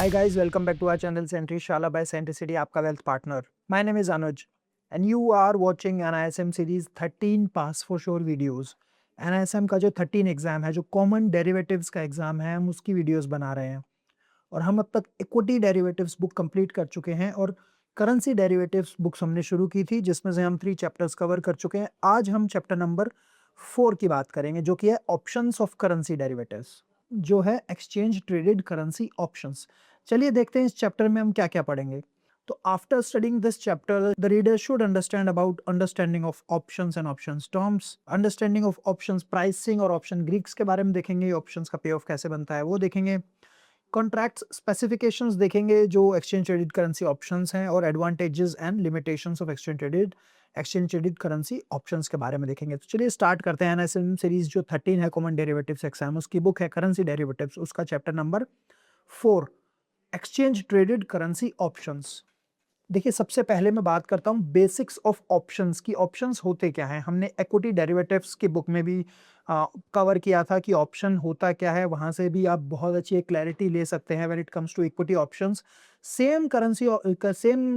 Hi guys, welcome back to our channel Centrishala by Centricity, आपका wealth partner. My name is Anuj and you are watching NISM series 13 pass for sure videos. NISM का जो 13 exam है, जो common derivatives का exam है, हम उसकी videos बना रहे हैं और हम अब तक इक्विटी डेरिवेटिव्स बुक कंप्लीट कर चुके हैं और करेंसी डेरिवेटिव्स बुक्स हमने शुरू की थी जिसमें से हम 3 चैप्टर्स कवर कर चुके हैं. आज हम चैप्टर नंबर 4 की बात करेंगे जो कि है ऑप्शंस ऑफ करेंसी डेरिवेटिव्स, जो है एक्सचेंज ट्रेडेड करेंसी ऑप्शंस. चलिए देखते हैं इस चैप्टर में हम क्या क्या पढ़ेंगे. तो after studying this chapter the reader should understand about understanding of options and options terms, understanding of options pricing और ऑप्शन ग्रीक्स के बारे में देखेंगे, ऑप्शंस का पे ऑफ कैसे बनता है वो देखेंगे, कॉन्ट्रैक्ट्स स्पेसिफिकेशंस देखेंगे जो एक्सचेंज ट्रेडेड करेंसी ऑप्शंस हैं और advantages and limitations of exchange traded currency options के बारे में देखेंगे. तो चलिए स्टार्ट करते हैं. एनएसएम सीरीज जो 13 है कॉमन डेरिवेटिव्स एग्जाम, उसकी बुक है करेंसी डेरिवेटिव्स, उसका chapter number 4 exchange traded currency options. देखिए सबसे पहले मैं बात करता हूं बेसिक्स ऑफ ऑप्शंस की. ऑप्शंस होते क्या हैं, हमने इक्विटी डेरिवेटिव्स की बुक में भी कवर किया था कि ऑप्शन होता क्या है. वहां से भी आप बहुत अच्छी एक क्लैरिटी ले सकते हैं when it comes to equity options. Same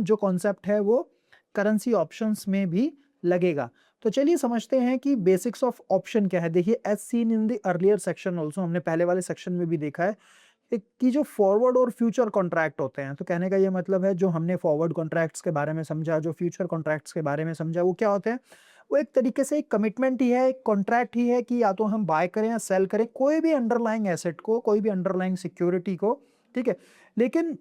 जो कॉन्सेप्ट है वो करेंसी ऑप्शंस में भी लगेगा. तो चलिए समझते हैं कि बेसिक्स ऑफ ऑप्शन क्या है. देखिए as seen in the earlier section also, हमने पहले वाले सेक्शन में भी देखा है कि जो फॉरवर्ड और फ्यूचर कॉन्ट्रैक्ट होते हैं, तो कहने का ये मतलब है जो हमने फॉरवर्ड कॉन्ट्रैक्ट्स के बारे में समझा, जो फ्यूचर कॉन्ट्रैक्ट्स के बारे में समझा, वो क्या होते हैं, वो एक तरीके से एक कमिटमेंट ही है, एक कॉन्ट्रैक्ट ही है कि या तो हम बाय करें या सेल करें कोई भी अंडरलाइंग एसेट को, कोई भी अंडरलाइंग सिक्योरिटी को. ठीक है, लेकिन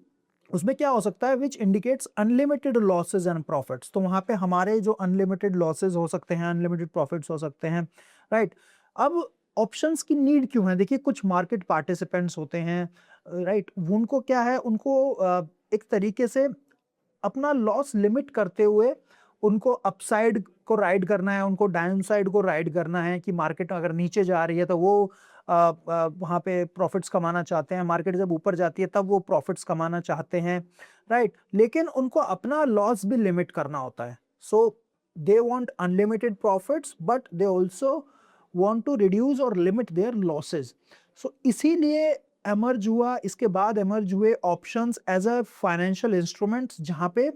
उसमें क्या हो सकता है which indicates unlimited losses and profits. तो वहां पे हमारे जो अनलिमिटेड लॉसेज हो सकते हैं, अनलिमिटेड प्रॉफिट्स हो सकते हैं, राइट. अब ऑप्शंस की नीड क्यों है? देखिए कुछ मार्केट पार्टिसिपेंट्स होते हैं, राइट, उनको क्या है, उनको एक तरीके से अपना लॉस लिमिट करते हुए उनको अपसाइड को राइड करना है, उनको डाउनसाइड को राइड करना है कि मार्केट अगर नीचे जा रही है तो वो वहाँ पे प्रॉफिट्स कमाना चाहते हैं, मार्केट जब ऊपर जाती है तब वो प्रॉफिट्स कमाना चाहते हैं, राइट. लेकिन उनको अपना लॉस भी लिमिट करना होता है. So they want unlimited profits but they also want to reduce or limit their losses. So इसीलिए एमर्ज हुआ, इसके बाद एमर्ज हुए options as a financial instruments जहां पे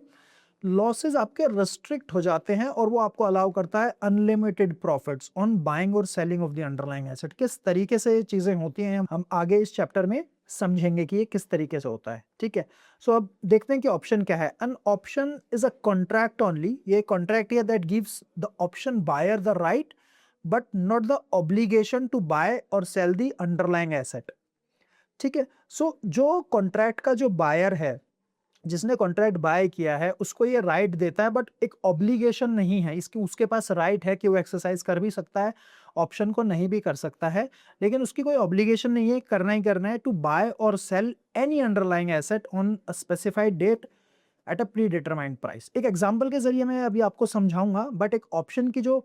लॉसेस आपके रेस्ट्रिक्ट हो जाते हैं और वो आपको अलाउ करता है अनलिमिटेड प्रॉफिट्स ऑन बाइंग और selling of the underlying asset. किस तरीके से ये चीजें होती हैं हम आगे इस चैप्टर में समझेंगे कि ये किस तरीके से होता है. ठीक है, सो अब देखते हैं कि ऑप्शन क्या है. An option is a contract only. ये कॉन्ट्रैक्ट है that gives the option buyer the right but not the obligation to buy or sell the underlying asset. ठीक है, सो जो कॉन्ट्रैक्ट का जो बायर है, जिसने कॉन्ट्रैक्ट बाय किया है, उसको ये राइट देता है बट एक ऑब्लिगेशन नहीं है. इसकी उसके पास राइट है कि वो एक्सरसाइज कर भी सकता है, ऑप्शन को नहीं भी कर सकता है, लेकिन उसकी कोई ऑब्लिगेशन नहीं है, करना ही करना है to buy or sell any underlying asset on a specified date at a predetermined price. एक एग्जांपल के जरिए मैं अभी आपको समझाऊंगा, बट एक ऑप्शन की जो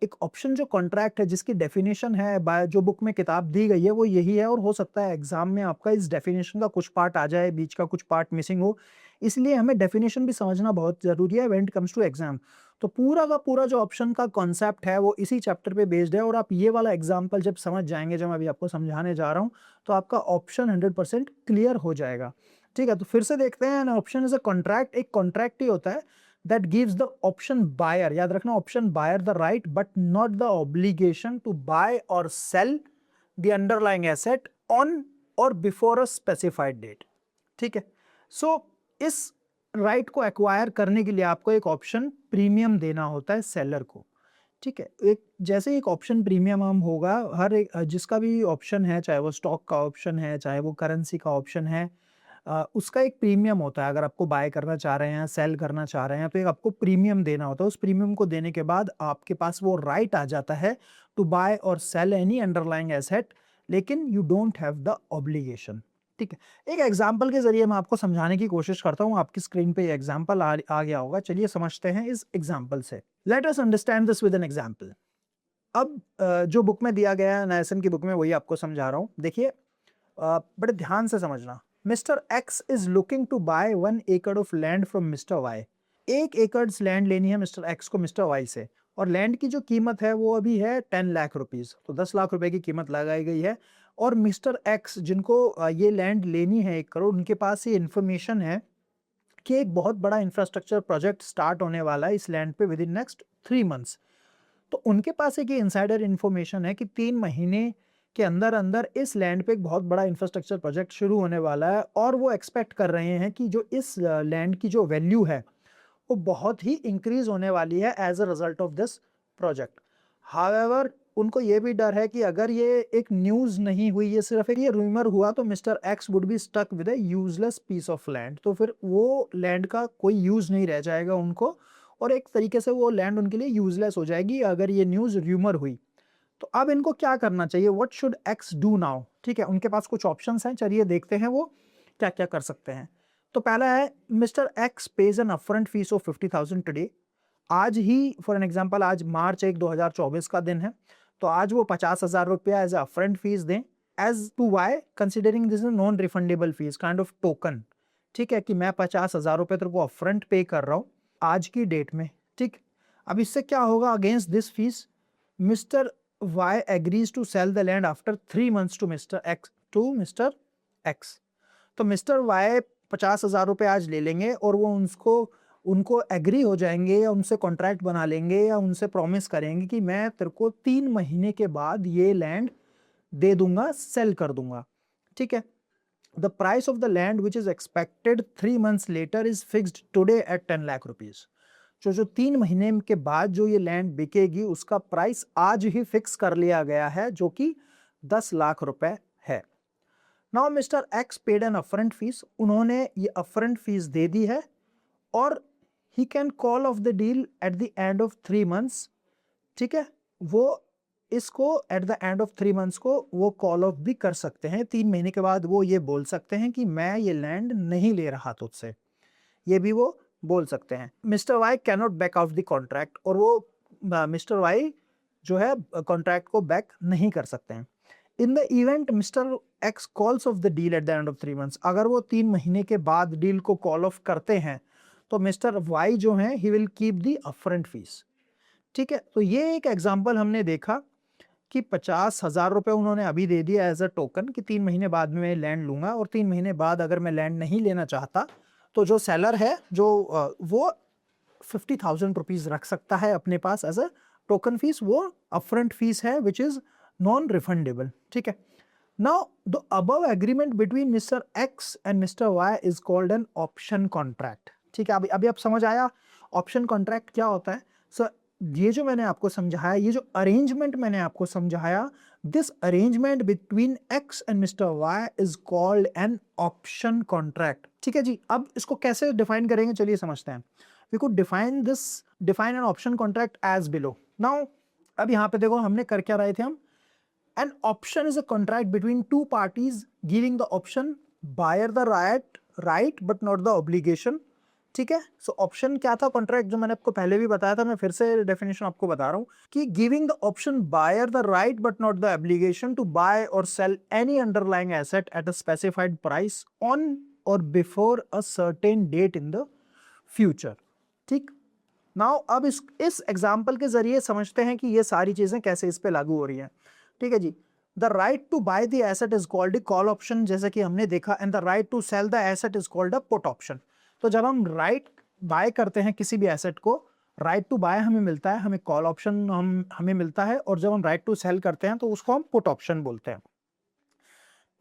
एक ऑप्शन जो कॉन्ट्रैक्ट है जिसकी डेफिनेशन है जो बुक में किताब दी गई है वो यही है, और हो सकता है एग्जाम में आपका इस डेफिनेशन का कुछ पार्ट आ जाए, बीच का कुछ पार्ट मिसिंग हो, इसलिए हमें डेफिनेशन भी समझना बहुत जरूरी है when it comes to exam. तो पूरा का पूरा जो ऑप्शन का कॉन्सेप्ट है वो इसी चैप्टर पे बेस्ड है, और आप ये वाला एग्जाम्पल जब समझ जाएंगे, जब मैं अभी आपको समझाने जा रहा हूँ, तो आपका ऑप्शन 100% क्लियर हो जाएगा. ठीक है, तो फिर से देखते हैं. Option is a contract. एक कॉन्ट्रैक्ट ही होता है that gives the option buyer, याद रखना, option buyer the right but not the obligation to buy or sell the underlying asset on or before a specified date. ठीक है, सो इस right को एक्वायर करने के लिए आपको एक ऑप्शन प्रीमियम देना होता है सेलर को. ठीक है, एक जैसे एक ऑप्शन प्रीमियम हम होगा, हर एक जिसका भी ऑप्शन है, चाहे वो स्टॉक का ऑप्शन है, चाहे वो करेंसी का ऑप्शन है, उसका एक प्रीमियम होता है. अगर आपको बाय करना चाह रहे हैं, सेल करना चाह रहे हैं, तो एक आपको प्रीमियम देना होता है. उस प्रीमियम को देने के बाद आपके पास वो राइट आ जाता है to buy or sell any underlying asset, लेकिन you don't have the obligation. ठीक है, एक एग्जाम्पल के जरिए मैं आपको समझाने की कोशिश करता हूँ. आपकी स्क्रीन पे ये एग्जाम्पल आ गया होगा. चलिए समझते हैं इस एग्जाम्पल से. Let us understand this with an example. अब जो बुक में दिया गया है, NISM की बुक में, वही आपको समझा रहा हूँ. देखिए बड़े ध्यान से समझना. Mister X is looking to buy 1 acre of land from mister Y. 1 एकड़ लैंड लेनी है मिस्टर एक्स को मिस्टर वाई से, और लैंड की जो कीमत है वो अभी है 10 लाख रुपीज. तो 10 लाख रुपए की कीमत लगाई गई है. और मिस्टर एक्स जिनको ये लैंड लेनी है 1 करोड़, उनके पास ये इन्फॉर्मेशन है कि एक बहुत बड़ा इंफ्रास्ट्रक्चर प्रोजेक्ट स्टार्ट होने वाला है इस लैंड पे विद इन नेक्स्ट 3 मंथ्स। तो उनके पास एक ये इनसाइडर इन्फॉर्मेशन है कि 3 महीने के अंदर-अंदर इस लैंड पे एक बहुत बड़ा इंफ्रास्ट्रक्चर प्रोजेक्ट शुरू होने वाला है और वो एक्सपेक्ट कर रहे हैं कि जो इस लैंड की जो वैल्यू है, वो बहुत ही इंक्रीज़ होने वाली है as a result of this project. However उनको ये भी डर है कि अगर ये एक न्यूज़ नहीं हुई, ये सिर्फ़ एक ये रूमर हुआ, तो mister X would be stuck with a useless piece of land. तो फिर वो लैंड का कोई यूज़ नहीं रह जाएगा उनको और एक तरीके से वो लैंड उनके लिए यूज़लेस हो जाएगी अगर ये न्यूज़ रूमर हुई। तो अब इनको क्या करना चाहिए? What should x do now? ठीक है, उनके पास कुछ ऑप्शंस हैं, चलिए देखते हैं वो क्या-क्या कर सकते हैं। तो पहला है mister X pays an upfront fee of 50,000 today. आज ही फॉर एन एग्जांपल आज मार्च 1, 2024 का दिन है, तो आज वो 50,000 रुपया एज़ अ अपफ्रंट फीस दें। As to why? Considering this is non refundable fee, kind of token. ठीक है कि मैं 50,000 रुपए तेरे को अपफ्रंट पे कर रहा हूँ आज की डेट में, ठीक? अब इससे क्या होगा? Against this fees mister Y agrees to sell the land after 3 months to Mr. X. तो मिस्टर Y 50,000 रुपए आज ले लेंगे और वो उनको एग्री हो जाएंगे या उनसे कॉन्ट्रैक्ट बना लेंगे या उनसे प्रॉमिस करेंगे कि मैं तेरे को 3 महीने के बाद ये लैंड दे दूंगा, सेल कर दूंगा। ठीक है, the price of the land which is expected 3 months later is fixed today at 10 lakh rupees. जो 3 महीने के बाद जो ये लैंड बिकेगी उसका प्राइस आज ही फिक्स कर लिया गया है, जो कि 10 लाख रुपए है। Now mister X paid an upfront fee, उन्होंने ये अपफ्रंट फीस दे दी है और he can call off the deal at the end of 3 months। ठीक है, वो इसको at the end of 3 months को वो कॉल ऑफ भी कर सकते हैं। 3 महीने के बाद वो ये बोल सकते हैं कि मैं ये लैंड नहीं ले रहा तुझसे, ये भी वो बोल सकते हैं। Mister Y can not back out the contract, और वो मिस्टर वाई जो है कॉन्ट्रैक्ट को बैक नहीं कर सकते हैं। In the event mister x calls of the deal at the end of 3 months, अगर वो 3 महीने के बाद डील को कॉल ऑफ करते हैं तो मिस्टर वाई जो है he will keep the upfront fees. ठीक है, तो ये एक एग्जांपल हमने देखा कि 50,000 रुपए उन्होंने अभी दे दिया एज अ टोकन कि 3 महीने बाद में मैं लैंड लूंगा, और 3 महीने बाद अगर मैं लैंड नहीं लेना चाहता तो जो सेलर है वो 50,000 रुपीज रख सकता है अपने पास एज अ टोकन फीस, वो अपफ्रंट फीस है विच इज नॉन रिफंडेबल। ठीक है, now the above agreement between mister X and mister Y is called an option contract. ठीक है, अभी अब समझ आया ऑप्शन कॉन्ट्रैक्ट क्या होता है। सो ये जो मैंने आपको समझाया, ये जो अरेंजमेंट मैंने आपको समझाया, this arrangement between X and mister Y is called an option contract. ठीक है जी, अब इसको कैसे डिफाइन करेंगे, चलिए समझते हैं। We could define an option contract as below. Now अब यहाँ पे देखो हमने कर क्या रहे थे हम। An option is a contract between two parties giving the option buyer the right but not the obligation। ठीक है, सो ऑप्शन क्या था? कॉन्ट्रैक्ट, जो मैंने आपको पहले भी बताया था, मैं फिर से डेफिनेशन आपको बता रहा हूं कि giving the option buyer the right but not the obligation to buy or sell any underlying asset at a specified price on or before a certain date in the future. ठीक, now अब इस example के जरिए समझते हैं कि ये सारी चीजें कैसे इस पे लागू हो रही हैं। ठीक है जी, the right to buy the asset is called call option, जैसे कि हमने देखा, and the right to sell the asset is called a put option. तो जब हम राइट बाय करते हैं किसी भी एसेट को, राइट टू बाय हमें मिलता है, हमें कॉल ऑप्शन हमें मिलता है, और जब हम राइट टू सेल करते हैं तो उसको हम पुट ऑप्शन बोलते हैं।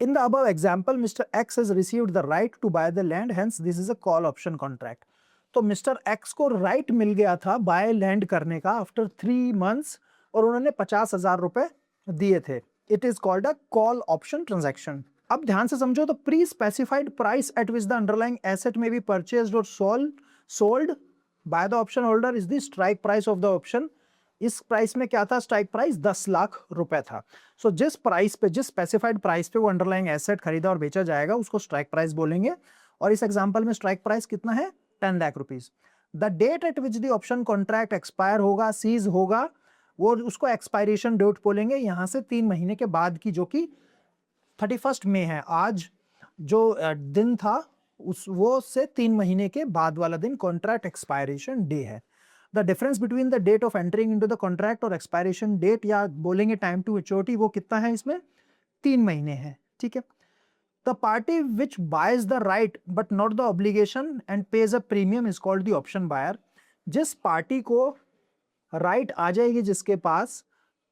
In the above example, Mr. X has received the right to buy the land, hence this is a call option contract। तो मिस्टर एक्स को राइट मिल गया था बाय लैंड करने का आफ्टर 3 months, और उन्होंने 50,000 रुपए दिए थे। It is called a call option transaction. अब ध्यान से समझो, तो pre specified price at which the underlying asset में बी परचेज्ड और sold by the option holder is the strike price of the option. इस प्राइस में क्या था? स्ट्राइक प्राइस 10 लाख रुपए था। सो जिस प्राइस पे, जिस स्पेसिफाइड प्राइस पे वो अंडरलाइंग एसेट खरीदा और बेचा जाएगा उसको स्ट्राइक प्राइस बोलेंगे, और इस एग्जांपल में स्ट्राइक प्राइस कितना है? 10 lakh rupees. The date at which the option contract expire होगा, सीज होगा, वो उसको एक्सपायरेशन डेट बोलेंगे, यहां से 3 महीने के बाद की, जो कि 31 मई है। आज जो दिन था वो से 3 महीने के बाद वाला दिन कॉन्ट्रैक्ट एक्सपायरेशन डे है। The difference between the date of entering into the contract और एक्सपायरेशन डेट, या बोलेंगे टाइम टू मैच्योरिटी, वो कितना है इसमें? 3 महीने है, ठीक है। The party which buys the right but not the obligation and pays a premium is called the option buyer. जिस पार्टी को राइट आ जाएगी जिसके पास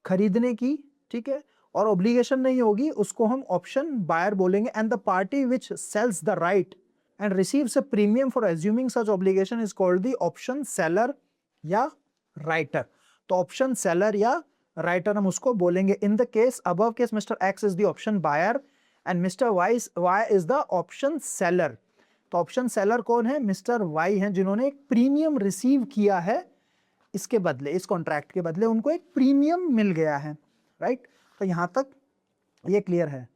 खरीदने की, ठीक है, और ऑब्लिगेशन नहीं होगी, उसको हम ऑप्शन बायर बोलेंगे। And the party which sells the right and receives a premium for assuming such obligation is called the option seller या राइटर। तो ऑप्शन सेलर या राइटर हम उसको बोलेंगे। In the case above case mister X is the option buyer and mister Y is the option seller. तो option seller कौन है? Mister Y हैं, जिन्होंने एक प्रीमियम रिसीव किया है, इसके बदले, इस कॉन्ट्रैक्ट के बदले उनको एक प्रीमियम मिल गया है, राइट। तो यहां तक ये क्लियर है।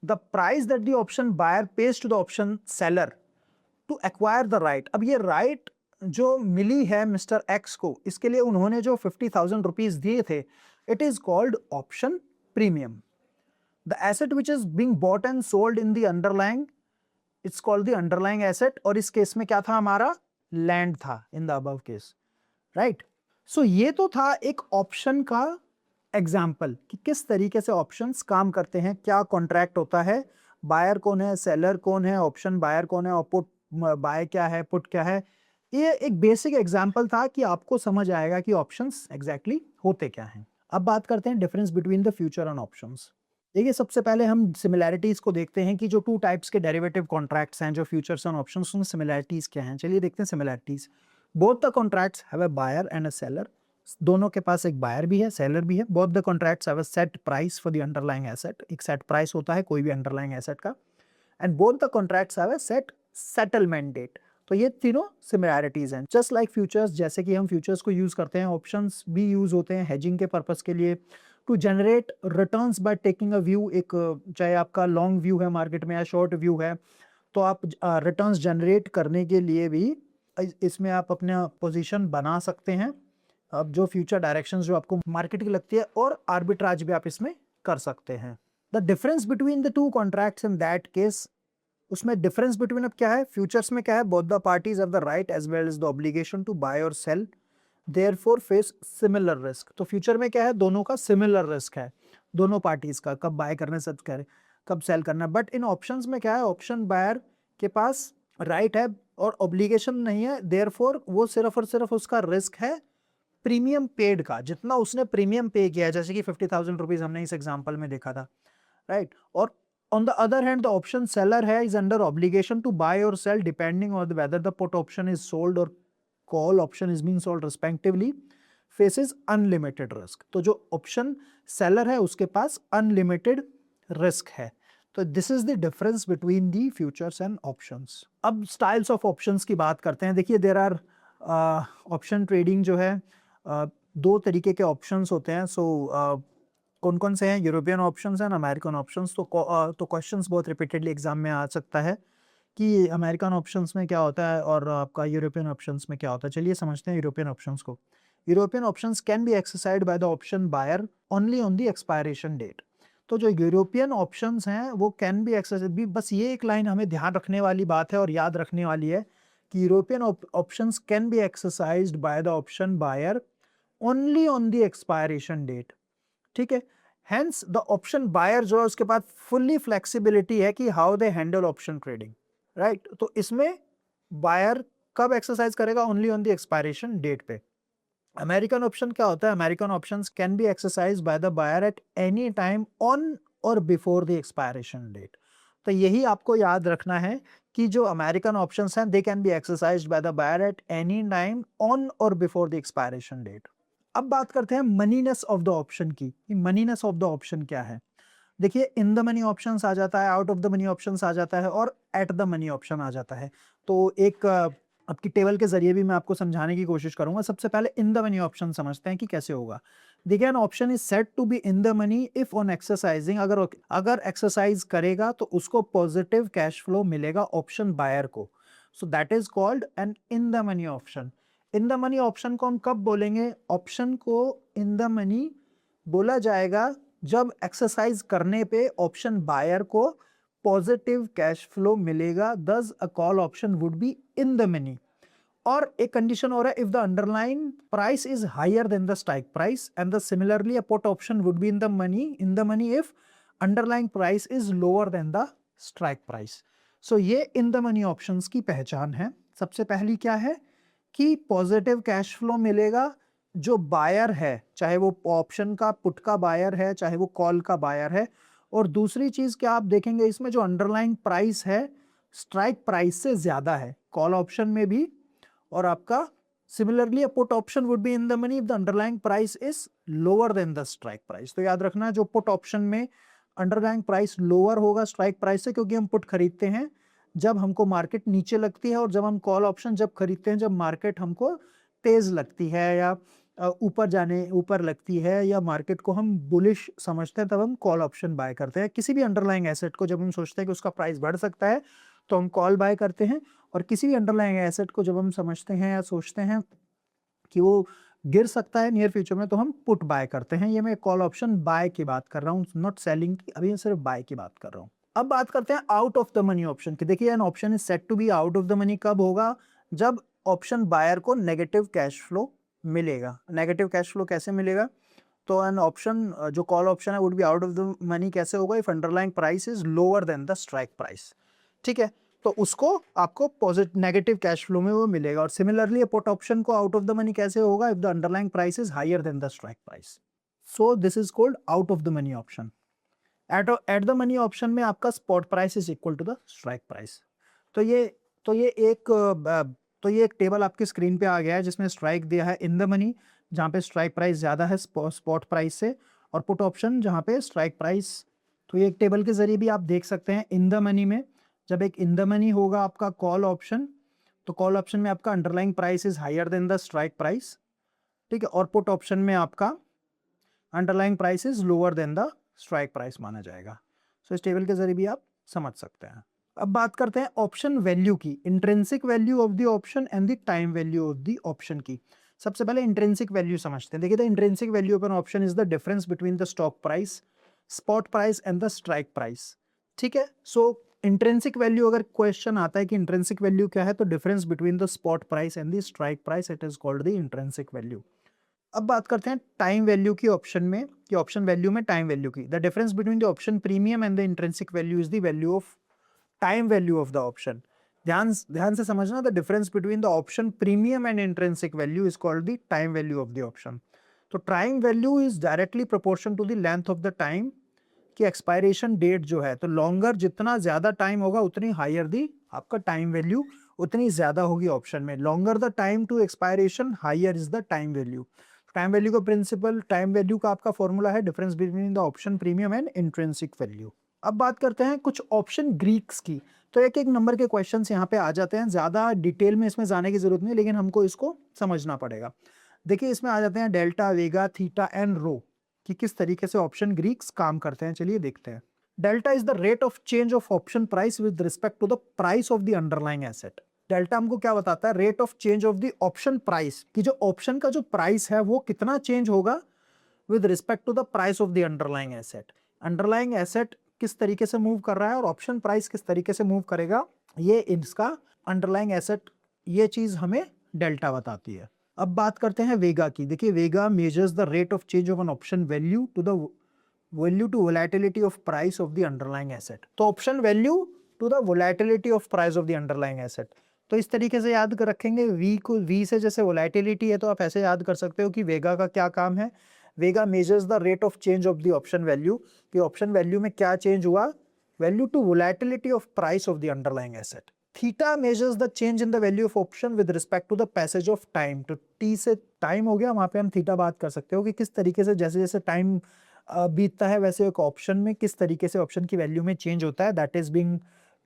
The price that the option buyer pays to the option seller to acquire the right. अब ये राइट जो मिली है मिस्टर एक्स को, इसके लिए उन्होंने जो 50,000 रुपीज दिए थे, it is called option premium. The asset which is being bought and sold in the underlying, its called the underlying asset. और इस केस में क्या था? हमारा लैंड था in the above case, right. So ये तो था एक ऑप्शन का एग्जाम्पल कि किस तरीके से ऑप्शंस काम करते हैं, क्या कॉन्ट्रैक्ट होता है, बायर कौन है, सेलर कौन है, ऑप्शन बायर कौन है, और पुट बाय क्या है, पुट क्या है। ये एक बेसिक एग्जाम्पल था कि आपको समझ आएगा कि ऑप्शंस एग्जैक्टली होते क्या हैं। अब बात करते हैं difference between the future and options. देखिए, सबसे पहले हम सिमिलैरिटीज को देखते हैं कि जो 2 टाइप्स के डेरिवेटिव कॉन्ट्रैक्ट्स हैं, जो फ्यूचर्स एंड ऑप्शंस, उनमें सिमिलैरिटीज क्या हैं। चलिए देखते हैं similarities. Both the contracts have a buyer and a seller. दोनों के पास एक बायर भी है, सेलर भी है। Both the contracts have a set price for the underlying asset. एक सेट प्राइस होता है कोई भी अंडरलाइंग एसेट का। And both the contracts have a set settlement date. तो ये तीनों सिमिलैरिटीज हैं। जस्ट लाइक फ्यूचर्स, जैसे कि हम फ्यूचर्स को यूज करते हैं, ऑप्शंस भी यूज होते हैं हेजिंग के पर्पस के लिए, to generate returns by taking a view. एक चाहे आपका लॉन्ग व्यू है मार्केट में या शॉर्ट व्यू है, तो आप रिटर्न्स जनरेट करने के लिए भी इसमें आप अपना पोजीशन बना सकते हैं। अब जो फ्यूचर डायरेक्शंस जो आपको मार्केट की लगती है, और आर्बिट्राज भी आप इसमें कर सकते हैं। The difference between the 2 contracts in that case, उसमें डिफरेंस बिटवीन अब क्या है? फ्यूचर्स में क्या है? Both the parties have the right as well as the obligation to buy or sell, therefore face similar risk. तो फ्यूचर में क्या है? दोनों का सिमिलर रिस्क है, दोनों पार्टीज का, कब बाय करने से कब सेल करना। बट इन ऑप्शंस में क्या है? ऑप्शन बायर के पास राइट है और ऑब्लिगेशन नहीं है, देयरफॉर वो सिर्फ और सिर्फ उसका रिस्क है प्रीमियम पेड का। जितना उसने प्रीमियम पे किया है, जैसे कि 50,000 रुपीज हमने इस एग्जाम्पल में देखा था, राइट। और on the other hand, the option seller is under obligation to buy or sell depending on whether the put option is sold or call option is being sold respectively, faces unlimited risk। तो जो option seller है उसके पास unlimited risk है। तो this is the difference between the futures and options। अब styles of options की बात करते हैं। देखिए, there are option trading जो है, 2 तरीके के options होते हैं। कौन कौन से हैं? European options and American options. तो क्वेश्चंस बहुत रिपीटेडली एग्जाम में आ सकता है कि अमेरिकन ऑप्शंस में क्या होता है और आपका यूरोपियन ऑप्शंस में क्या होता है। चलिए समझते हैं यूरोपियन ऑप्शंस को। European options can be exercised by the option buyer only on the expiration date. तो जो यूरोपियन ऑप्शंस हैं वो कैन बी एक्सरसाइज भी, बस ये एक लाइन हमें ध्यान रखने वाली बात है और याद रखने वाली है कि European options can be exercised by the option buyer only on the expiration date, ठीक है। हेंस द ऑप्शन बायर जो है उसके पास फुल्ली फ्लेक्सिबिलिटी है कि how they handle option trading, right. तो इसमें बायर कब एक्सरसाइज करेगा? Only on the expiration date पे। अमेरिकन ऑप्शन क्या होता है? American options can be exercise by the buyer at any time on or before the expiration date. तो यही आपको याद रखना है कि जो अमेरिकन ऑप्शंस हैं, they can be exercised by the buyer at any time on or before the expiration date. अब बात करते हैं मनीनेस ऑफ द ऑप्शन की। मनीनेस ऑफ द ऑप्शन क्या है? देखिए, इन द मनी ऑप्शन आ जाता है, out of the money option आ जाता है, और एट द मनी ऑप्शन आ जाता है। तो एक आपकी टेबल के जरिए भी मैं आपको समझाने की कोशिश करूंगा। सबसे पहले इन द मनी ऑप्शन समझते हैं कि कैसे होगा। देखिए, an option is set to be in the money if on exercising, अगर एक्सरसाइज करेगा तो उसको पॉजिटिव कैश फ्लो मिलेगा ऑप्शन बायर को। So that is called an in the money option. In the money option को हम कब बोलेंगे? ऑप्शन को इन द मनी बोला जाएगा जब एक्सरसाइज करने पे ऑप्शन बायर को पॉजिटिव कैश फ्लो मिलेगा, thus a call option would be in the money. और एक कंडीशन हो रहा है, if the underline price is higher than the strike price, and the similarly a put option would be in the money if underlying price is lower than the strike price. So ये in the money options की पहचान है। सबसे पहली क्या है कि positive cash flow मिलेगा जो बायर है, चाहे वो ऑप्शन का पुट का बायर है, चाहे वो कॉल का बायर है। और दूसरी चीज क्या आप देखेंगे इसमें, जो अंडरलाइंग प्राइस है स्ट्राइक प्राइस से ज्यादा है कॉल ऑप्शन में भी, और आपका similarly put option would be in the money if the underlying price is lower than the strike price. तो याद रखना जो पुट ऑप्शन में अंडरलाइंग प्राइस लोअर होगा स्ट्राइक प्राइस से, क्योंकि हम पुट खरीदते हैं जब हमको मार्केट नीचे लगती है, और जब हम कॉल ऑप्शन जब खरीदते हैं जब मार्केट हमको तेज लगती है या ऊपर लगती है, या मार्केट को हम बुलिश समझते हैं, तब हम कॉल ऑप्शन बाय करते हैं। किसी भी अंडरलाइंग एसेट को जब हम सोचते हैं कि उसका प्राइस बढ़ सकता है तो हम कॉल बाय करते हैं, और किसी भी अंडरलाइंग एसेट को जब हम समझते हैं या सोचते हैं कि वो गिर सकता है नियर फ्यूचर में तो हम पुट बाय करते हैं। ये मैं कॉल ऑप्शन बाय की बात कर रहा हूँ, नॉट सेलिंग की, अभी सिर्फ बाय की बात कर रहा हूँ। अब बात करते हैं out of the money option की। देखिए an option is set to be out of the money कब होगा, जब ऑप्शन बायर को नेगेटिव कैश फ्लो मिलेगा। नेगेटिव कैश फ्लो कैसे मिलेगा, तो एन ऑप्शन जो कॉल ऑप्शन है would be out of the money कैसे होगा, if underlying price is lower than the strike price. ठीक है, तो उसको आपको पॉजिटिव नेगेटिव कैश फ्लो में वो मिलेगा। और सिमिलरली पुट ऑप्शन को आउट ऑफ द मनी कैसे होगा, if the underlying price is higher than the strike price. So this is called out of the money option. At the money option में आपका spot price is equal to the strike price. तो ये एक table आपकी screen पे आ गया है जिसमें स्ट्राइक दिया है इन द मनी, जहाँ पे स्ट्राइक प्राइस ज्यादा है स्पॉट प्राइस से, और पुट ऑप्शन जहाँ पे स्ट्राइक प्राइस। तो ये एक टेबल के जरिए भी आप देख सकते हैं इन द मनी में, जब एक इन द मनी होगा आपका कॉल ऑप्शन, तो कॉल ऑप्शन में आपका underlying price is higher than the strike price. ठीक है, और पुट ऑप्शन में आपका underlying price is lower than the strike price माना जाएगा। सो इस टेबल के जरिए भी आप समझ सकते हैं। अब बात करते हैं ऑप्शन वैल्यू की, intrinsic value of the option and the time value of the option की। सबसे पहले इंट्रिंसिक वैल्यू समझते हैं। देखिए the intrinsic value of an option is the difference between the stock price, spot price and the strike price. ठीक है, सो intrinsic value अगर question आता है कि इंट्रिंसिक वैल्यू क्या है, तो difference between the spot price and the strike price, it is called the intrinsic value. अब बात करते हैं टाइम वैल्यू की ऑप्शन में, कि ऑप्शन वैल्यू में टाइम वैल्यू की। The difference between the option premium and the intrinsic value is the value of time value of the option. ध्यान से समझना, the difference between the option premium and intrinsic value is called the time value of the option. तो time value is directly proportion to the length of the time की expiration date जो है, तो longer जितना ज्यादा time होगा उतनी higher दी आपका टाइम वैल्यू उतनी ज्यादा होगी ऑप्शन में। Longer the time to expiration higher is the time value. Time value का प्रिंसिपल, टाइम वैल्यू का आपका फॉर्मूला है difference between the option premium and intrinsic value. अब बात करते हैं कुछ ऑप्शन ग्रीक्स की। तो एक एक नंबर के क्वेश्चंस यहाँ पे आ जाते हैं, ज्यादा डिटेल में इसमें जाने की जरूरत नहीं, लेकिन हमको इसको समझना पड़ेगा। देखिए इसमें आ जाते हैं डेल्टा, वेगा, थीटा एंड रो, कि किस तरीके से ऑप्शन ग्रीक्स काम करते हैं। चलिए देखते हैं। Delta is the rate of change of option price with respect to the price of the underlying asset. Delta हमको क्या बताता है, rate of change of the option price, कि जो ऑप्शन का जो प्राइस है वो कितना चेंज होगा with respect to the price of the underlying asset. Underlying asset किस तरीके से मूव कर रहा है और ऑप्शन प्राइस किस तरीके से मूव करेगा, ये इसका अंडरलाइंग एसेट, ये चीज हमें डेल्टा बताती है। अब बात करते हैं वेगा की। देखिए vega measures the rate of change of an option value to the value to volatility of price of the underlying asset. तो option value to the volatility of price of the underlying asset, तो इस तरीके से याद कर रखेंगे। We को, we से जैसे वोलेटिलिटी है तो आप ऐसे याद कर सकते हो कि वेगा का क्या काम है, vega measures the rate of change of the option value, कि ऑप्शन वैल्यू में क्या चेंज हुआ, value to volatility of price of the underlying asset. Theta measures the change in the value of option with respect to the passage of time. तो T से time हो गया, वहां पे हम थीटा बात कर सकते हो कि किस तरीके से जैसे जैसे टाइम बीतता है वैसे एक ऑप्शन में किस तरीके से ऑप्शन की वैल्यू में चेंज होता है, that is being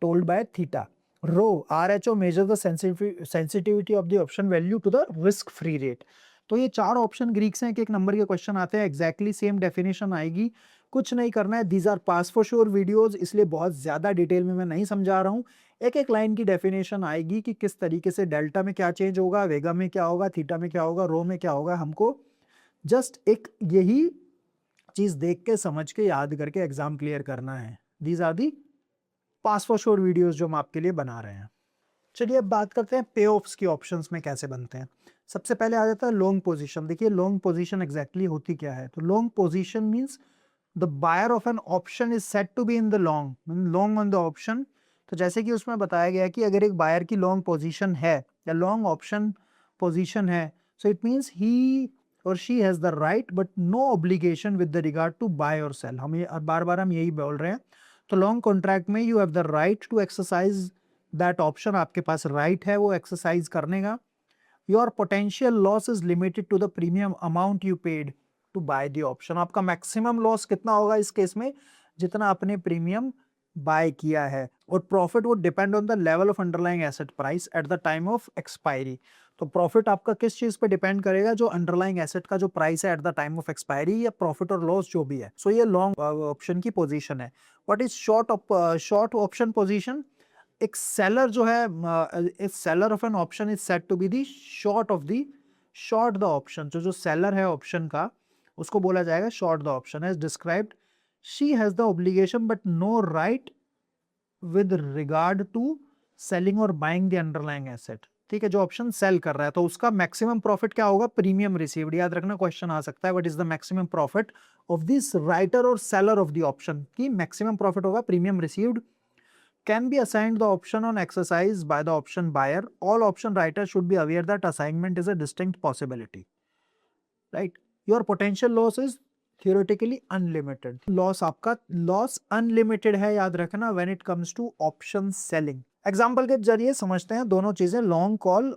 told by theta. Rho, RHO measure the sensitivity of the option value to the risk free rate. तो ये चार ऑप्शन ग्रीक्स हैं, एक नंबर के क्वेश्चन आते हैं, एग्जैक्टली सेम डेफिनेशन आएगी, कुछ नहीं करना है। These are pass for sure videos, इसलिए बहुत ज्यादा डिटेल में मैं नहीं समझा रहा हूँ। एक एक लाइन की डेफिनेशन आएगी कि किस तरीके से डेल्टा में क्या चेंज होगा, वेगा में क्या होगा, थीटा में क्या होगा, रो में क्या होगा। हमको जस्ट एक यही चीज देख के समझ के याद करके एग्जाम क्लियर करना है। These are the pass for sure videos जो हम आपके लिए बना रहे हैं। चलिए अब बात करते हैं पे ऑफ्स की ऑप्शंस में कैसे बनते हैं। सबसे पहले आ जाता है लॉन्ग पोजीशन। देखिए लॉन्ग पोजीशन एग्जैक्टली होती क्या है, तो long position means the buyer of an option is set to be in the long on the option. तो जैसे कि उसमें बताया गया कि अगर एक बायर की लॉन्ग पोजीशन है या लॉन्ग ऑप्शन पोजीशन है, so it means he or she has the right but no obligation with the regard to buy or sell. हम ये बार बार हम यही बोल रहे हैं। तो लॉन्ग कॉन्ट्रैक्ट में you have the right to exercise that option, आपके पास राइट है वो एक्सरसाइज करने का। Your potential loss is limited to the premium amount you paid to buy the option. आपका मैक्सिमम लॉस कितना होगा इस केस में, जितना आपने प्रीमियम बाय किया है। और profit would depend on the level of underlying asset price at the time of expiry. तो प्रॉफिट आपका किस चीज पे डिपेंड करेगा, जो अंडरलाइंग एसेट का जो प्राइस है at the time of expiry, या प्रॉफिट और लॉस जो भी है। सो ये लॉन्ग ऑप्शन की पोजीशन है। What is short option position? एक सेलर जो है, एक seller of an option is said to be the short the option. जो सेलर है ऑप्शन का, उसको बोला जाएगा short the option. As described, she has the obligation but no right with regard to selling और बाइंग द अंडरलाइंग एसेट। ठीक है, जो ऑप्शन सेल कर रहा है तो उसका मैक्सिमम प्रॉफिट क्या होगा, प्रीमियम रिसीव्ड। याद रखना, क्वेश्चन आ सकता है what is the maximum profit of this writer और सेलर ऑफ द ऑप्शन, की मैक्सिमम प्रॉफिट होगा premium received. Can be assigned the option on exercise by the option buyer. All option writers should be aware that assignment is a distinct possibility. Right? Your potential loss is theoretically unlimited. Loss आपका loss unlimited है, याद रखना, when it comes to option selling. Example के जरिए समझते हैं दोनों चीजें, लॉन्ग कॉल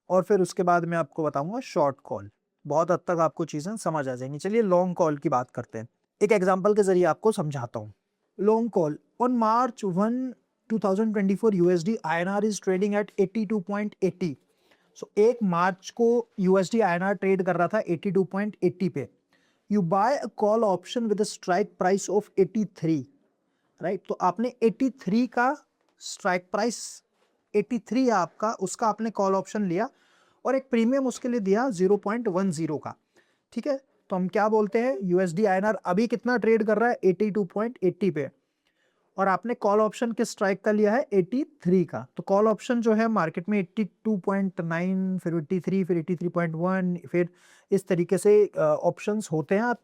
और फिर उसके बाद मैं आपको बताऊंगा शॉर्ट कॉल। बहुत हद तक आपको चीजें समझ आ जाएंगी। चलिए लॉन्ग कॉल की बात करते हैं। एक एग्जाम्पल के जरिए आपको समझाता हूँ। Long call. On March 1, 2024, USD INR is trading at 82.80. So 1 मार्च को USD INR ट्रेड कर रहा था 82.80 पे। You buy a call option with a strike price of 83, right? तो आपने 83 का स्ट्राइक प्राइस 83 है आपका, उसका आपने कॉल ऑप्शन लिया और एक प्रीमियम उसके लिए दिया 0.10 का। ठीक है, तो हम क्या बोलते हैं, यूएसडी आईएनआर अभी कितना ट्रेड कर रहा है, 82.80 पे, और आपने कॉल ऑप्शन के स्ट्राइक का लिया है 83 का। तो कॉल ऑप्शन जो है मार्केट में 82.9, फिर 83, फिर 83.1, फिर इस तरीके से ऑप्शंस होते हैं। आप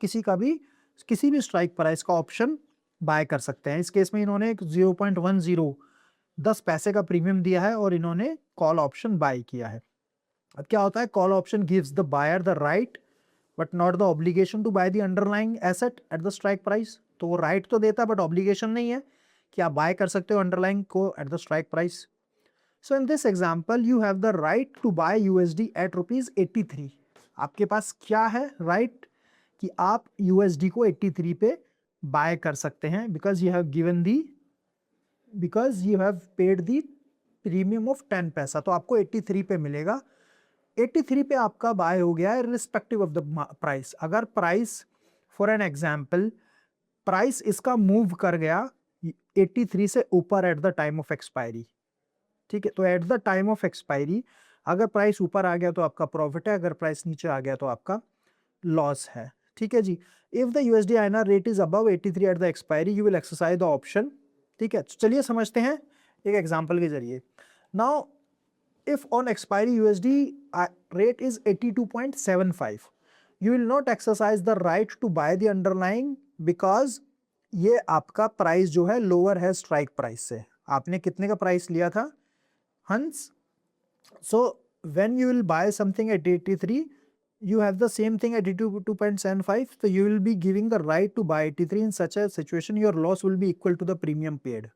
किसी भी स्ट्राइक प्राइस का ऑप्शन बाय कर सकते हैं। इस केस में इन्होंने 0.10 10 पैसे का प्रीमियम दिया है और इन्होंने कॉल ऑप्शन बाय किया है। अब क्या होता है, call option gives the buyer the right but not the obligation to buy the underlying asset at the strike price. तो वो राइट तो देता है बट ऑब्लिगेशन नहीं है कि आप बाय कर सकते हो अंडरलाइंग को at the strike price. So in this example you have the right to buy USD at ₹83। आपके पास क्या है राइट, कि आप यूएसडी को 83 पे बाय कर सकते हैं because you have paid the premium of 10 पैसा, तो आपको 83 पे मिलेगा। 83 पे आपका बाय हो गया है रिस्पेक्टिव ऑफ द प्राइस। अगर price, for an example, price इसका मूव कर गया 83 से ऊपर eight the time of expiry, ठीक है, तो eight the time of expiry अगर प्राइस ऊपर आ गया तो आपका प्रॉफिट है, अगर प्राइस नीचे आ गया तो आपका लॉस है। ठीक है जी। If the USD INR rate is above 83 at the expiry you will exercise the option. ठीक है, तो चलिए समझते हैं एक एग्जांपल के जरिए। Now if on expiry USD rate is 82.75, you will not exercise the right to buy the underlying because ये आपका प्राइस जो है लोअर है स्ट्राइक प्राइस से। आपने कितने का प्राइस लिया था हंस, so when you will buy something at 83 you have the same thing at 82.75, so you will be giving the right to buy 83. in such a situation your loss will be equal to the premium paid.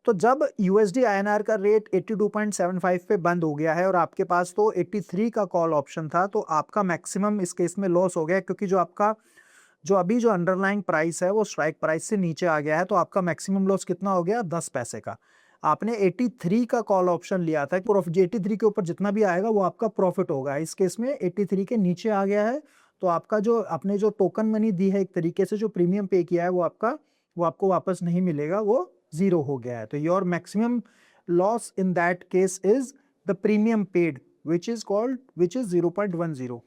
तो जब USD INR का rate 82.75 पे बंद हो गया है और आपके पास तो 83 का कॉल ऑप्शन था, तो आपका मैक्सिमम इस केस में लॉस हो गया, क्योंकि जो अभी जो अंडरलाइंग प्राइस है वो स्ट्राइक प्राइस से नीचे आ गया है। तो आपका मैक्सिमम लॉस कितना हो गया, 10 पैसे का। आपने 83 का कॉल ऑप्शन लिया था, 83 के ऊपर जितना भी आएगा वो आपका प्रॉफिट होगा। इस केस में 83 के नीचे आ गया है, तो आपका जो आपने जो टोकन मनी दी है एक तरीके से, जो प्रीमियम पे किया है वो आपको वापस नहीं मिलेगा, वो जीरो हो गया है। तो your maximum loss in that case is the premium paid which is 0.10।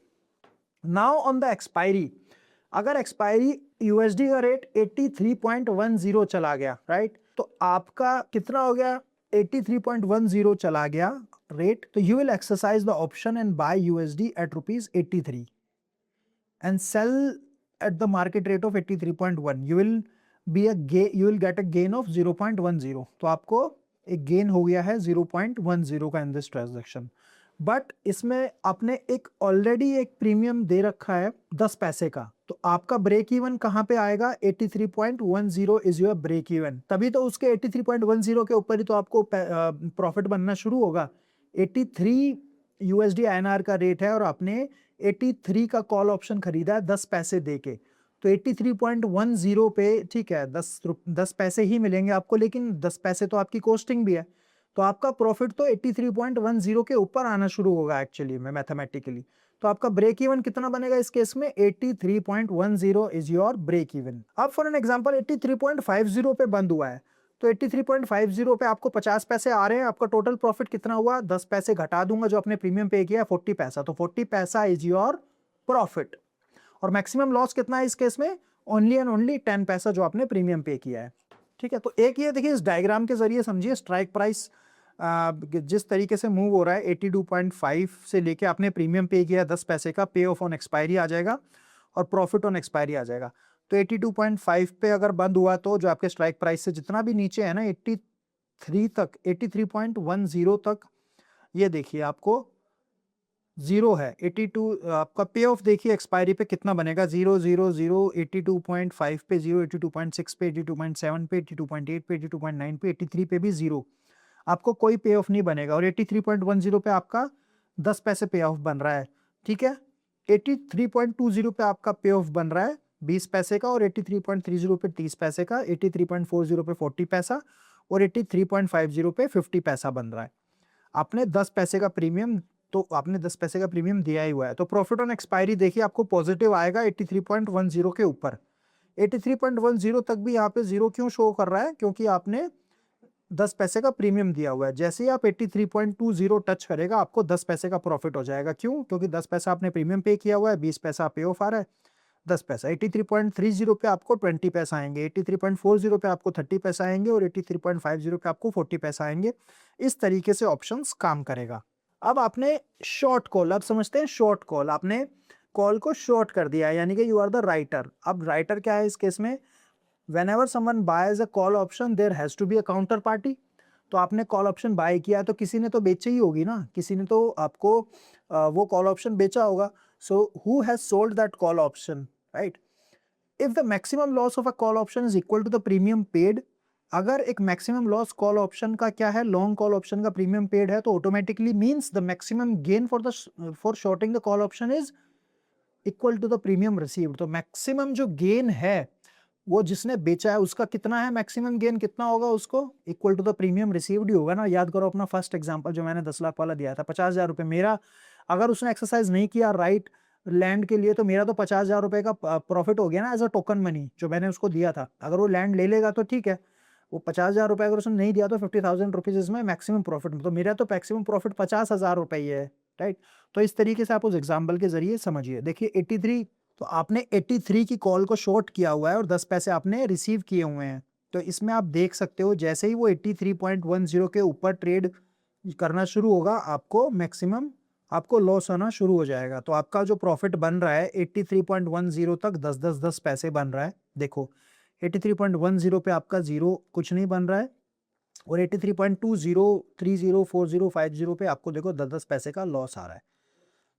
Now on the expiry, अगर एक्सपायरी यूएसडी का रेट 83.10 चला गया, राइट, तो आपका कितना हो गया, 83.10 चला गया रेट, तो you will exercise the option and buy USD at ₹83 and sell at the market rate of 83.1, you will get a gain of 0.10. तो आपको एक गेन हो गया है 0.10 का इन दिस ट्रांजेक्शन। बट इसमें आपने एक ऑलरेडी एक प्रीमियम दे रखा है 10 पैसे का, तो आपका ब्रेक इवन कहाँ पे आएगा? 83.10 इज योर ब्रेक इवन। तभी तो उसके 83.10 के ऊपर ही तो आपको प्रॉफिट बनना शुरू होगा। 83 USD INR का रेट है और आपने 83 का कॉल ऑप्शन खरीदा है 10 पैसे दे के, तो 83.10 पे ठीक है 10 पैसे ही मिलेंगे आपको, लेकिन 10 पैसे तो आपकी कॉस्टिंग भी है, तो आपका प्रॉफिट तो 83.10 के ऊपर आना शुरू होगा एक्चुअली में मैथमेटिकली। तो आपका ब्रेक इवन कितना बनेगा इस केस में? 83.10 इज योर ब्रेक इवन। अब फॉर एन एग्जांपल 83.50 पे बंद हुआ है, तो 83.50 पे आपको 50 पैसे आ रहे हैं, आपका टोटल प्रॉफिट कितना हुआ? 10 पैसे घटा दूंगा जो आपने प्रीमियम पे किया है 40 पैसा, तो 40 पैसा इज योर प्रॉफिट। और मैक्सिमम लॉस कितना है इस केस में? ओनली एंड ओनली 10 पैसा जो आपने प्रीमियम पे किया है। ठीक है, तो एक ये देखिए इस डायग्राम के जरिए समझिए स्ट्राइक प्राइस जिस तरीके से मूव हो रहा है 82.5 से लेके आपने प्रीमियम पे किया 10 पैसे का, पे ऑफ ऑन एक्सपायरी आ जाएगा और प्रॉफिट ऑन एक्सपायरी आ जाएगा। तो 82.5 पे अगर बंद हुआ तो जो आपके स्ट्राइक प्राइस से जितना भी नीचे है ना 83 तक, 83.10 तक, ये देखिए आपको जीरो है। 82 आपका पे ऑफ देखिए एक्सपायरी पे कितना बनेगा? 0 0 0, 82.5 पे 0, 82.6 पे, 82.7 पे, 82.8 पे, 82.9 पे, 83 पे भी जीरो, आपको कोई पे ऑफ नहीं बनेगा। और 83.10 पे आपका 10 पैसे पे ऑफ बन रहा है। ठीक है, 83.20 पे आपका पे ऑफ बन रहा है 20 पैसे का, और 83.30 पे 30 पैसे का, 83.40 पे 40 पैसा, और 83.50 पे 50 पैसा बन रहा है। आपने 10 पैसे का प्रीमियम, तो आपने 10 पैसे का प्रीमियम दिया ही हुआ है, तो प्रॉफिट ऑन एक्सपायरी देखिए आपको पॉजिटिव आएगा 83.10 के ऊपर। 83.10 तक भी यहाँ पे जीरो क्यों शो कर रहा है? क्योंकि आपने 10 पैसे का प्रीमियम दिया हुआ है। जैसे ही आप 83.20 टच करेगा आपको 10 पैसे का प्रॉफिट हो जाएगा। क्यों? क्योंकि 10 पैसा आपने प्रीमियम पे किया हुआ है, 20 पैसा पे ऑफ आ रहा है, 10 पैसा। 83.30 पे आपको 20 पैसा आएंगे, 83.40 पे आपको 30 पैसा आएंगे, और 83.50 पे आपको 40 पैसा आएंगे। इस तरीके से ऑप्शंस काम करेगा। अब आपने शॉर्ट कॉल, अब समझते हैं शॉर्ट कॉल, आपने कॉल को शॉर्ट कर दिया है, यानी कि यू आर द राइटर। अब राइटर क्या है इस केस में? whenever someone buys a call option there has to be a counter party। तो आपने कॉल ऑप्शन बाय किया तो किसी ने तो बेची ही होगी ना, किसी ने तो आपको वो कॉल ऑप्शन बेचा होगा। So who has sold that call option, right? If the maximum loss of a call option is equal to the premium paid, अगर एक मैक्सिमम लॉस कॉल ऑप्शन का क्या है, लॉन्ग कॉल ऑप्शन का premium paid है, तो automatically means the maximum gain for shorting the call option is equal to the premium received. तो maximum जो गेन है वो जिसने बेचा है उसका कितना है, मैक्सिमम गेन कितना होगा उसको? Equal to the premium received ही होगा ना। याद करो अपना फर्स्ट एग्जांपल जो मैंने 10 लाख वाला दिया था, 50,000 रुपये मेरा, अगर उसने एक्सरसाइज नहीं किया राइट लैंड के लिए, तो मेरा तो 50,000 रुपये का प्रॉफिट हो गया ना एज अ टोकन मनी जो मैंने उसको दिया था। अगर वो लैंड ले लेगा तो ठीक है, वो 50,000 रुपये अगर उसने नहीं दिया तो 50,000 रुपीज इसमें मैक्सिमम प्रॉफिट, तो मेरा तो मैक्सिमम प्रॉफिट 50,000 रुपये ही है, राइट? तो इस तरीके से आप उस एग्जाम्पल के जरिए समझिए। देखिए 83, तो आपने 83 की कॉल को शॉर्ट किया हुआ है और 10 पैसे आपने रिसीव किए हुए हैं। तो इसमें आप देख सकते हो जैसे ही वो 83.10 के ऊपर ट्रेड करना शुरू होगा आपको मैक्सिमम आपको लॉस होना शुरू हो जाएगा। तो आपका जो प्रॉफिट बन रहा है 83.10 तक 10 पैसे बन रहा है। देखो 83.10 पे आपका जीरो कुछ नहीं बन रहा है, और 83.20, 30, 40, 50 पे आपको देखो 10 पैसे का लॉस आ रहा है।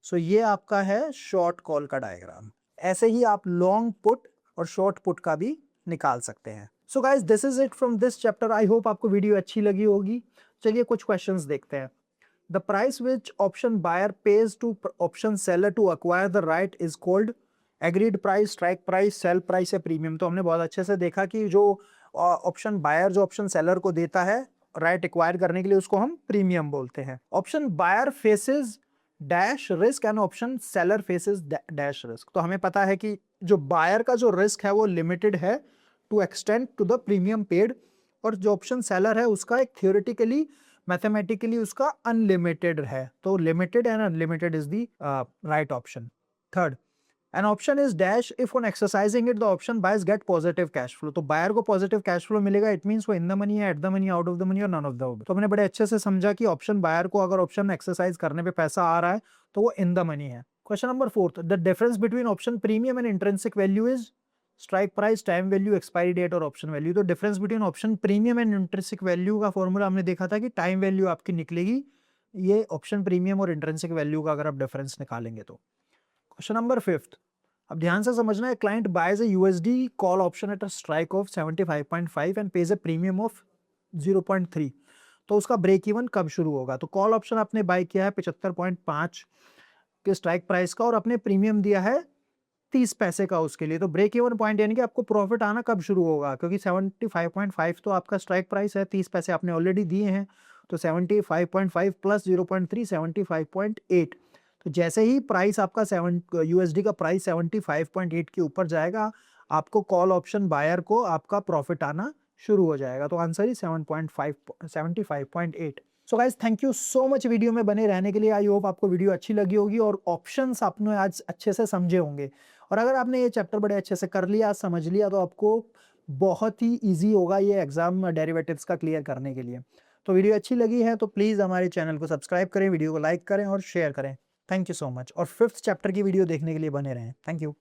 सो ये आपका है शॉर्ट कॉल का डायग्राम। ऐसे ही आप लॉन्ग पुट और शॉर्ट पुट का भी निकाल सकते हैं। So guys this is it from this chapter. I hope आपको वीडियो अच्छी लगी होगी। चलिए कुछ क्वेश्चंस देखते हैं। The price which option buyer pays to option seller to acquire the right is called agreed price, strike price, sell price या premium. तो हमने बहुत अच्छे से देखा कि जो ऑप्शन बायर जो ऑप्शन सेलर को देता है राइट एक्वायर करने के लिए उसको हम प्रीमियम बोलते हैं। Option buyer faces dash risk and option seller faces dash risk. तो हमें पता है कि जो बायर का जो रिस्क है वो लिमिटेड है to extend to the premium paid, और जो ऑप्शन सेलर है उसका एक थियोरेटिकली मैथमेटिकली उसका अनलिमिटेड है। तो limited and unlimited is the right option. Third, N option is dash if on exercising it the option buyers gate positive cash flow. तो buyer को पॉजिटिव कैश फ्लो मिलेगा, it means वो in the money है, at the money, out of the money और none of the. तो हमने बड़े अच्छे से समझा कि ऑप्शन बायर को अगर ऑप्शन एक्सरसाइज करने पे पैसा आ रहा है तो वो इन द मनी है। Question number 4, the difference between option premium and intrinsic value is strike price, time value, expiry date और ऑप्शन वैल्यू। तो difference between option premium and intrinsic value का फॉर्मूला हमने देखा था कि टाइम वैल्यू आपकी निकलेगी ये ऑप्शन प्रीमियम और इंट्रिंसिक वैल्यू का अगर आप डिफरेंस निकालेंगे तो। क्वेश्चन नंबर 5, अब ध्यान से समझना है, client boys A USD call option at a strike off 75.5 and page A premium of 0.3। तो उसका ब्रेक इवन कब शुरू होगा? तो कॉल ऑप्शन आपने बाय किया है 75.5 के स्ट्राइक प्राइस का और आपने प्रीमियम दिया है 30 पैसे का उसके लिए। तो ब्रेक इवन पॉइंट यानी कि आपको प्रॉफिट आना कब शुरू होगा, क्योंकि 75.5 तो आपका स्ट्राइक प्राइस है, 30 पैसे आपने ऑलरेडी दिए हैं, तो 75.5 प्लस 0.3 75.8। तो जैसे ही प्राइस आपका यूएसडी का प्राइस 75.8 के ऊपर जाएगा, आपको कॉल ऑप्शन बायर को आपका प्रॉफिट आना शुरू हो जाएगा। तो answer he 75.8। So guys thank you so much video में बने रहने के लिए। आई होप आपको वीडियो अच्छी लगी होगी और ऑप्शंस आपने आज अच्छे से समझे होंगे। और अगर आपने ये चैप्टर बड़े अच्छे से कर लिया, समझ लिया, तो आपको बहुत ही इजी होगा ये एग्जाम डेरिवेटिव्स का क्लियर करने के लिए। तो वीडियो अच्छी लगी है तो प्लीज़ हमारे चैनल को सब्सक्राइब करें, वीडियो को लाइक करें और शेयर करें। थैंक यू सो मच और 5th चैप्टर की वीडियो देखने के लिए बने रहें। Thank you.